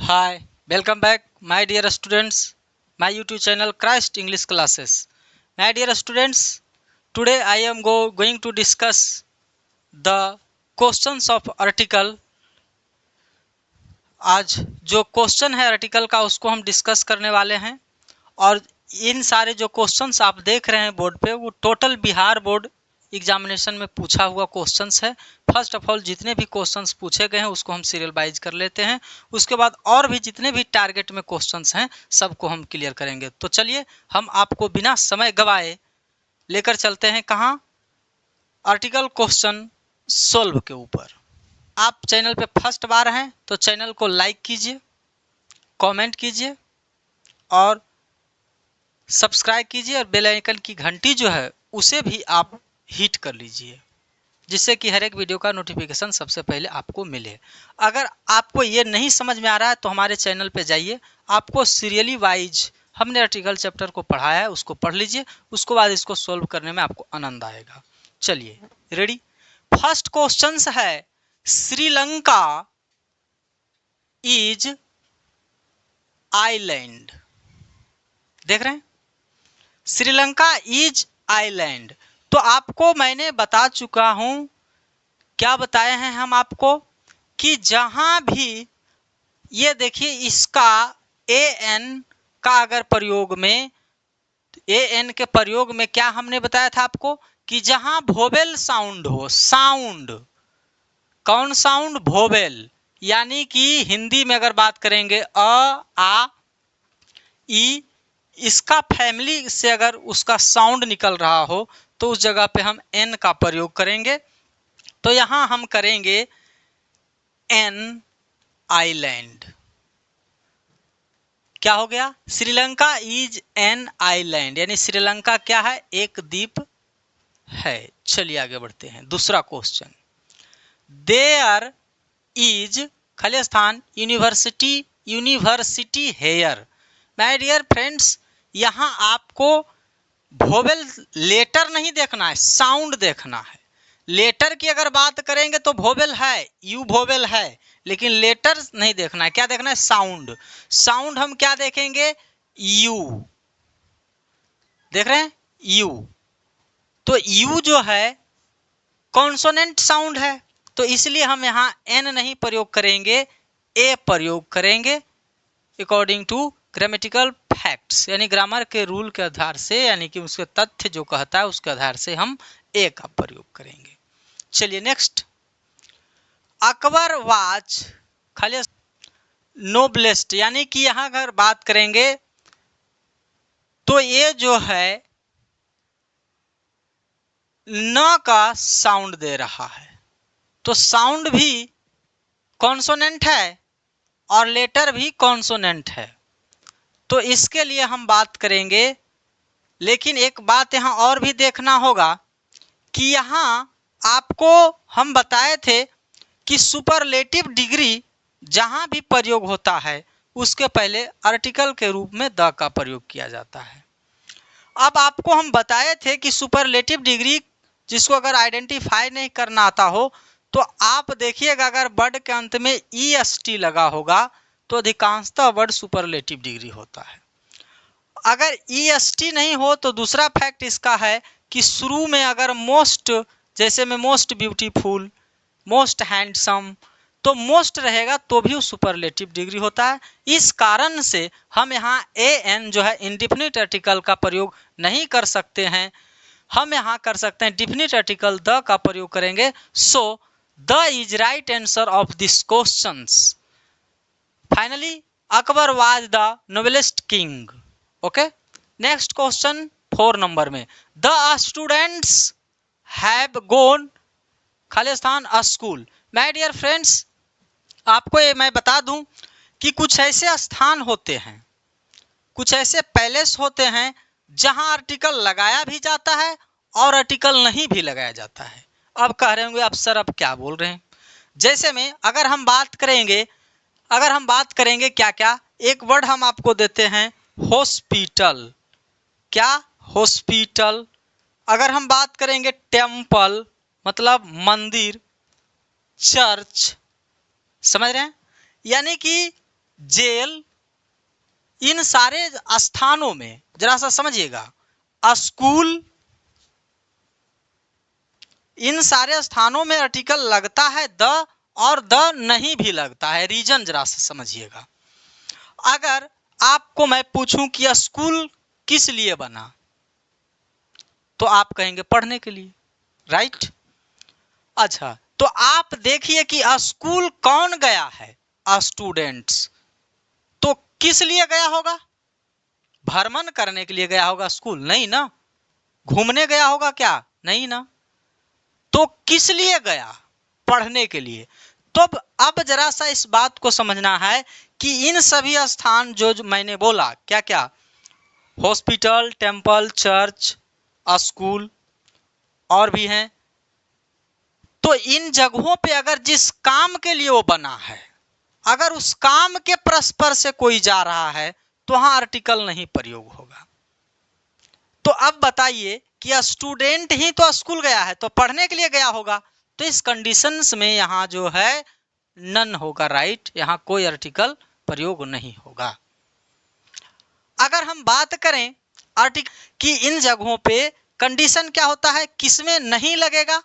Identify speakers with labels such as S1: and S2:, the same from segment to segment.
S1: Hi, welcome back, my dear students, my YouTube channel Christ English Classes. My dear students, today I am going to discuss the questions of article. आज जो question है article का उसको हम discuss करने वाले हैं और इन सारे जो क्वेश्चंस आप देख रहे हैं बोर्ड पे वो टोटल बिहार बोर्ड एग्जामिनेशन में पूछा हुआ क्वेश्चंस है। फर्स्ट ऑफ ऑल जितने भी क्वेश्चंस पूछे गए हैं उसको हम सीरियल वाइज कर लेते हैं, उसके बाद और भी जितने भी टारगेट में क्वेश्चंस हैं सबको हम क्लियर करेंगे। तो चलिए हम आपको बिना समय गवाए लेकर चलते हैं कहाँ, आर्टिकल क्वेश्चन सोल्व के ऊपर। आप चैनल पे फर्स्ट बार हैं तो चैनल को लाइक कीजिए, कमेंट कीजिए और सब्सक्राइब कीजिए और बेल आइकन की घंटी जो है उसे भी आप हिट कर लीजिए, जिससे कि हर एक वीडियो का नोटिफिकेशन सबसे पहले आपको मिले। अगर आपको ये नहीं समझ में आ रहा है तो हमारे चैनल पे जाइए, आपको सीरियली वाइज हमने आर्टिकल चैप्टर को पढ़ाया है उसको पढ़ लीजिए, उसके बाद इसको सॉल्व करने में आपको आनंद आएगा। चलिए रेडी। फर्स्ट क्वेश्चन है, श्रीलंका इज आइलैंड। देख रहे हैं, श्रीलंका इज आइलैंड। तो आपको मैंने बता चुका हूं, क्या बताए हैं हम आपको, कि जहां भी ये देखिए इसका एन का अगर प्रयोग में, एन के प्रयोग में क्या हमने बताया था आपको कि जहां वोवेल साउंड हो, साउंड कौन साउंड, वोवेल, यानी कि हिंदी में अगर बात करेंगे अ आ ई, इसका फैमिली से अगर उसका साउंड निकल रहा हो तो उस जगह पे हम एन का प्रयोग करेंगे। तो यहां हम करेंगे एन आइलैंड। क्या हो गया, श्रीलंका इज एन आइलैंड, यानी श्रीलंका क्या है, एक द्वीप है। चलिए आगे बढ़ते हैं। दूसरा क्वेश्चन, देयर इज खाली स्थान university here. My dear friends, यहां आपको वोवेल लेटर नहीं देखना है, साउंड देखना है। लेटर की अगर बात करेंगे तो वोवेल है, यू वोवेल है, लेकिन लेटर नहीं देखना है। क्या देखना है, साउंड। साउंड हम क्या देखेंगे, यू। देख रहे हैं, यू। तो यू जो है कॉन्सोनेंट साउंड है, तो इसलिए हम यहाँ एन नहीं प्रयोग करेंगे, ए प्रयोग करेंगे अकॉर्डिंग टू ग्रामेटिकल फैक्ट्स, यानी ग्रामर के रूल के आधार से, यानी कि उसके तथ्य जो कहता है उसके आधार से हम ए का प्रयोग करेंगे। चलिए नेक्स्ट, अकबर वाज खाली नोबलेस्ट, यानी कि यहां अगर बात करेंगे तो ये जो है न का साउंड दे रहा है, तो साउंड भी कॉन्सोनेंट है और लेटर भी कॉन्सोनेंट है, तो इसके लिए हम बात करेंगे। लेकिन एक बात यहाँ और भी देखना होगा कि यहाँ आपको हम बताए थे कि सुपरलेटिव डिग्री जहाँ भी प्रयोग होता है उसके पहले आर्टिकल के रूप में द का प्रयोग किया जाता है। अब आपको हम बताए थे कि सुपरलेटिव डिग्री जिसको अगर आइडेंटिफाई नहीं करना आता हो तो आप देखिएगा, अगर वर्ड के अंत में EST लगा होगा तो अधिकांशतः वर्ड सुपरलेटिव डिग्री होता है। अगर EST नहीं हो तो दूसरा फैक्ट इसका है कि शुरू में अगर मोस्ट, जैसे में मोस्ट ब्यूटीफुल, मोस्ट हैंडसम, तो मोस्ट रहेगा तो भी सुपरलेटिव डिग्री होता है। इस कारण से हम यहाँ एन जो है इंडिफिनिट आर्टिकल का प्रयोग नहीं कर सकते हैं, हम यहाँ कर सकते हैं डिफिनिट आर्टिकल द का प्रयोग करेंगे। So the is right answer of this questions. Finally Akbar was the noblest king. Okay, next question 4 number में, द स्टूडेंट्स हैव गॉन खाली स्थान a school. My dear friends, आपको ये मैं बता दूं कि कुछ ऐसे स्थान होते हैं, कुछ ऐसे पैलेस होते हैं जहां आर्टिकल लगाया भी जाता है और आर्टिकल नहीं भी लगाया जाता है। अब कह रहे होंगे आप सर अब क्या बोल रहे हैं। जैसे में अगर हम बात करेंगे क्या क्या, एक वर्ड हम आपको देते हैं हॉस्पिटल। क्या, हॉस्पिटल। अगर हम बात करेंगे टेम्पल मतलब मंदिर, चर्च, समझ रहे हैं, यानी कि जेल, इन सारे स्थानों में जरा सा समझिएगा, स्कूल, इन सारे स्थानों में आर्टिकल लगता है द और द नहीं भी लगता है। रीजन जरा सा समझिएगा। अगर आपको मैं पूछूं कि स्कूल किस लिए बना, तो आप कहेंगे पढ़ने के लिए, राइट। अच्छा, तो आप देखिए कि स्कूल कौन गया है, स्टूडेंट्स। तो किस लिए गया होगा? भ्रमण करने के लिए गया होगा स्कूल, नहीं ना। घूमने गया होगा क्या? नहीं ना। तो किस लिए गया? पढ़ने के लिए। तो अब जरा सा इस बात को समझना है कि इन सभी स्थान जो मैंने बोला, क्या क्या, हॉस्पिटल, टेम्पल, चर्च, स्कूल और भी हैं, तो इन जगहों पे अगर जिस काम के लिए वो बना है, अगर उस काम के परस्पर से कोई जा रहा है तो वहां आर्टिकल नहीं प्रयोग होगा। तो अब बताइए कि स्टूडेंट ही तो स्कूल गया है, तो पढ़ने के लिए गया होगा, तो इस कंडीशंस में यहां जो है नन होगा, राइट। यहां कोई आर्टिकल प्रयोग नहीं होगा। अगर हम बात करें आर्टिकल की इन जगहों पे कंडीशन क्या होता है, किसमें नहीं लगेगा?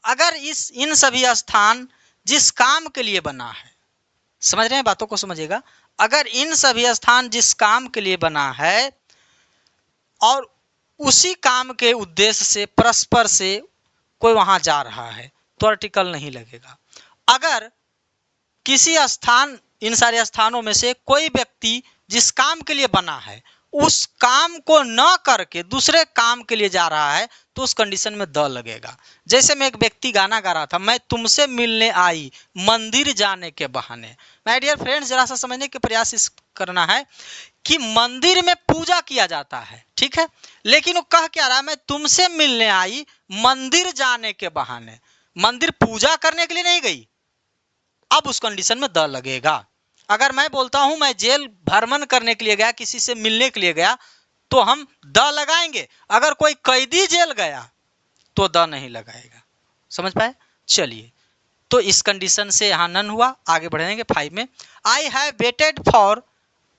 S1: अगर इन सभी स्थान जिस काम के लिए बना है, समझ रहे हैं, बातों को समझिएगा। अगर इन सभी स्थान जिस काम के लिए बना है और उसी काम के उद्देश्य से परस्पर से कोई वहां जा रहा है, तो आर्टिकल नहीं लगेगा। अगर किसी स्थान, इन सारे स्थानों में से कोई व्यक्ति जिस काम के लिए बना है उस काम को न करके दूसरे काम के लिए जा रहा है, तो उस कंडीशन में द लगेगा। जैसे मैं एक व्यक्ति गाना गा रहा था, मैं तुमसे मिलने आई मंदिर जाने के बहाने। माय डियर फ्रेंड्स, जरा सा समझने के प्रयास करना है कि मंदिर में पूजा किया जाता है, ठीक है, लेकिन वो कह क्या रहा है, मैं तुमसे मिलने आई मंदिर जाने के बहाने। मंदिर पूजा करने के लिए नहीं गई, अब उस कंडीशन में द लगेगा। अगर मैं बोलता हूं मैं जेल भ्रमण करने के लिए गया, किसी से मिलने के लिए गया, तो हम द लगाएंगे। अगर कोई कैदी जेल गया तो द नहीं लगाएगा। समझ पाए? चलिए, तो इस कंडीशन से यहां नन हुआ। आगे बढ़ेंगे 5 में। I have waited for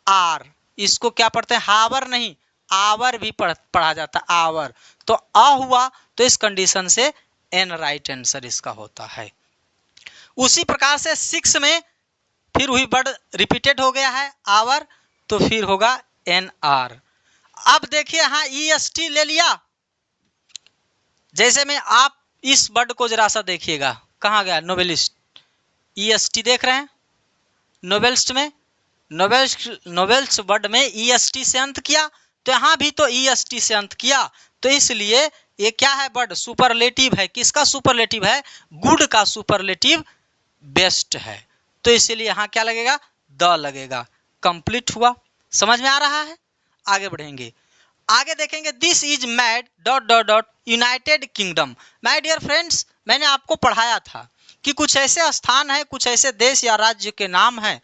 S1: hour, इसको क्या पढ़ते हैं, हावर नहीं, आवर भी पढ़ा जाता है, आवर। तो अ हुआ, तो इस कंडीशन से एन राइट आंसर इसका होता है। उसी प्रकार से 6 में फिर वही वर्ड रिपीटेड हो गया है, आवर, तो फिर होगा एन आर। अब देखिए यहां EST ले लिया। जैसे में आप इस वर्ड को जरा सा देखिएगा, कहां गया, नोवेलिस्ट, EST देख रहे हैं, नोवेल्स में, नोवेल्स वर्ड में EST से अंत किया, तो यहां भी तो EST से अंत किया, तो इसलिए ये क्या है, वर्ड सुपरलेटिव है। किसका सुपरलेटिव है? गुड का सुपरलेटिव बेस्ट है, तो इसीलिए यहां क्या लगेगा, द लगेगा। कंप्लीट हुआ, समझ में आ रहा है? आगे बढ़ेंगे, आगे देखेंगे। This is mad dot dot dot United Kingdom. My dear friends, मैंने आपको पढ़ाया था कि कुछ ऐसे स्थान है, कुछ ऐसे देश या राज्य के नाम है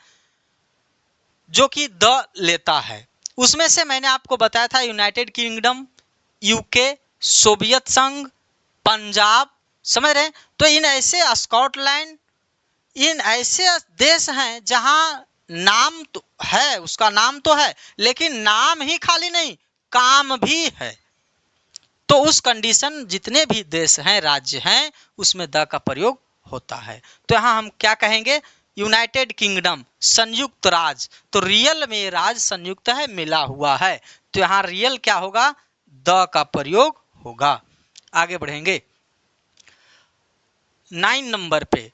S1: जो कि द लेता है। उसमें से मैंने आपको बताया था यूनाइटेड किंगडम, यूके, सोवियत संघ, पंजाब, समझ रहे हैं? तो इन ऐसे, स्कॉटलैंड, इन ऐसे देश हैं जहां नाम तो है, उसका नाम तो है, लेकिन नाम ही खाली नहीं, काम भी है। तो उस कंडीशन, जितने भी देश हैं, राज्य हैं, उसमें द का प्रयोग होता है। तो यहां हम क्या कहेंगे, यूनाइटेड किंगडम, संयुक्त राज्य। तो रियल में राज्य संयुक्त है, मिला हुआ है, तो यहां रियल क्या होगा, द का प्रयोग होगा। आगे बढ़ेंगे 9 नंबर पे।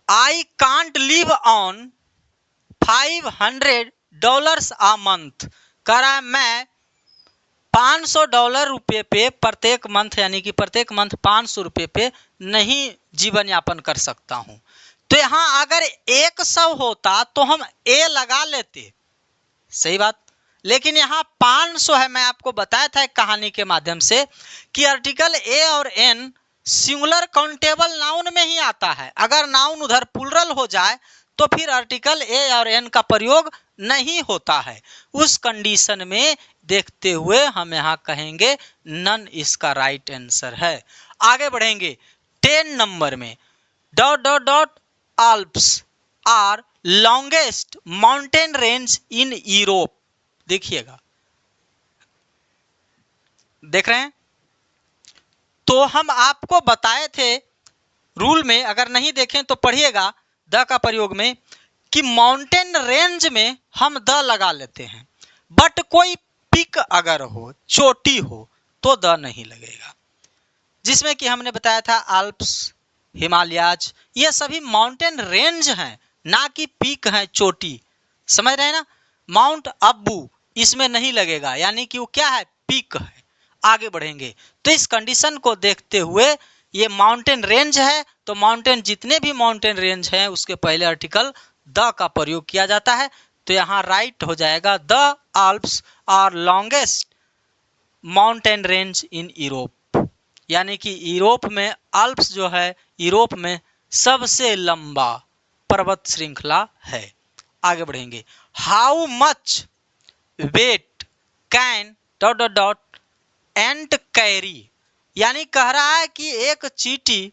S1: I can't live on $500 a month। कह रहा है मैं $500 रुपये पे प्रत्येक मंथ, यानी कि प्रत्येक मंथ 500 रुपये पे नहीं जीवन यापन कर सकता हूं। तो यहां अगर 100 होता तो हम ए लगा लेते, सही बात, लेकिन यहां 500 है। मैं आपको बताया था एक कहानी के माध्यम से कि आर्टिकल ए और एन सिंगुलर काउंटेबल नाउन में ही आता है। अगर नाउन उधर प्लूरल हो जाए तो फिर आर्टिकल ए और एन का प्रयोग नहीं होता है। उस कंडीशन में देखते हुए हम यहां कहेंगे नन इसका राइट आंसर है। आगे बढ़ेंगे 10 नंबर में। Dot dot dot Alps are longest mountain range in Europe. देखिएगा, देख रहे हैं, तो हम आपको बताए थे रूल में, अगर नहीं देखें तो पढ़िएगा द का प्रयोग में, कि माउंटेन रेंज में हम द लगा लेते हैं, बट कोई पिक अगर हो, चोटी हो, तो द नहीं लगेगा। जिसमें कि हमने बताया था आल्प्स, हिमालयाज, ये सभी माउंटेन रेंज हैं, ना कि पीक हैं, चोटी। समझ रहे हैं ना। माउंट अब्बू इसमें नहीं लगेगा, यानी कि वो क्या है, पीक है। आगे बढ़ेंगे तो इस कंडीशन को देखते हुए, ये माउंटेन रेंज है तो माउंटेन, जितने भी माउंटेन रेंज हैं उसके पहले आर्टिकल द का प्रयोग किया जाता है। तो यहाँ राइट हो जाएगा, the Alps are longest mountain range in Europe, यानी कि यूरोप में आल्प्स जो है, यूरोप में सबसे लंबा पर्वत श्रृंखला है। आगे बढ़ेंगे, how much weight can dot dot dot ant carry, यानी कह रहा है कि एक चींटी,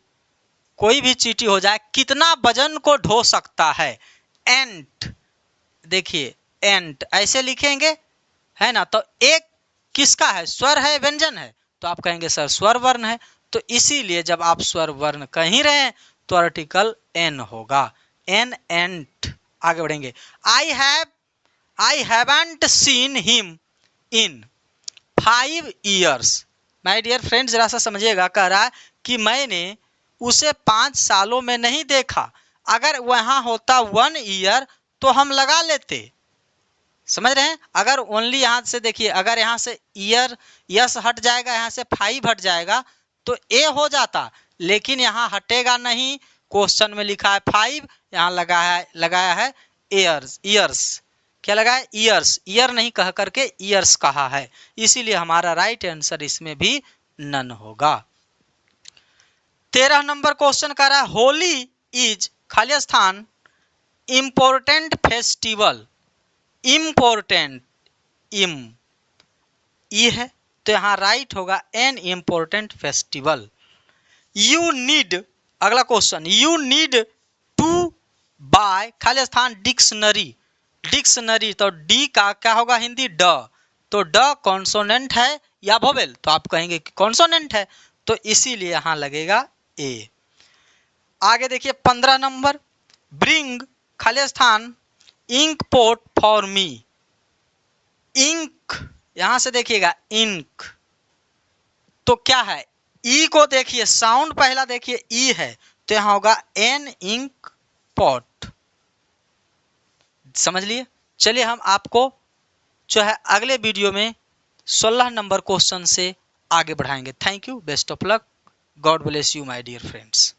S1: कोई भी चींटी हो जाए, कितना वजन को ढो सकता है। एंट, देखिए एंट ऐसे लिखेंगे, है ना, तो एक किसका है, स्वर है, व्यंजन है, तो आप कहेंगे सर स्वर वर्ण है। तो इसीलिए जब आप स्वर वर्ण कह ही रहे हैं तो आर्टिकल एन होगा, एन, एंट। आगे बढ़ेंगे, I haven't seen him in 5 years। My dear friend, जरा सा समझिएगा, कह रहा है कि मैंने उसे 5 सालों में नहीं देखा। अगर वहां होता 1 year तो हम लगा लेते। समझ रहे हैं। अगर ओनली यहां से देखिए, अगर यहां से ईयर यस हट जाएगा, यहां से 5 हट जाएगा तो ए हो जाता, लेकिन यहां हटेगा नहीं। क्वेश्चन में लिखा है 5, यहां लगाया है ईयर्स। ईयर्स क्या लगा है, ईयर्स, ईयर नहीं कह करके ईयर्स कहा है, इसीलिए हमारा राइट आंसर इसमें भी नन होगा। 13 नंबर क्वेश्चन कह रहा है, होली इज खाली स्थान इंपोर्टेंट फेस्टिवल। इंपोर्टेंट, इम ई है, तो यहां राइट होगा an important festival. You need, अगला question, you need to buy खाली स्थान डिक्शनरी। डिक्शनरी, तो डी का क्या होगा हिंदी, ड, तो ड कॉन्सोनेंट है या वोवेल, तो आप कहेंगे कि कॉन्सोनेंट है, तो इसीलिए यहां लगेगा ए। आगे देखिए 15 नंबर, ब्रिंग खाली स्थान inkpot for me. Ink, यहां से देखिएगा इंक, तो क्या है, ई को देखिए, साउंड पहला देखिए ई है, तो यहां होगा एन इंक पॉट। समझ लिए। चलिए हम आपको जो है अगले वीडियो में 16 नंबर क्वेश्चन से आगे बढ़ाएंगे। Thank you, best of luck, God bless you my dear friends.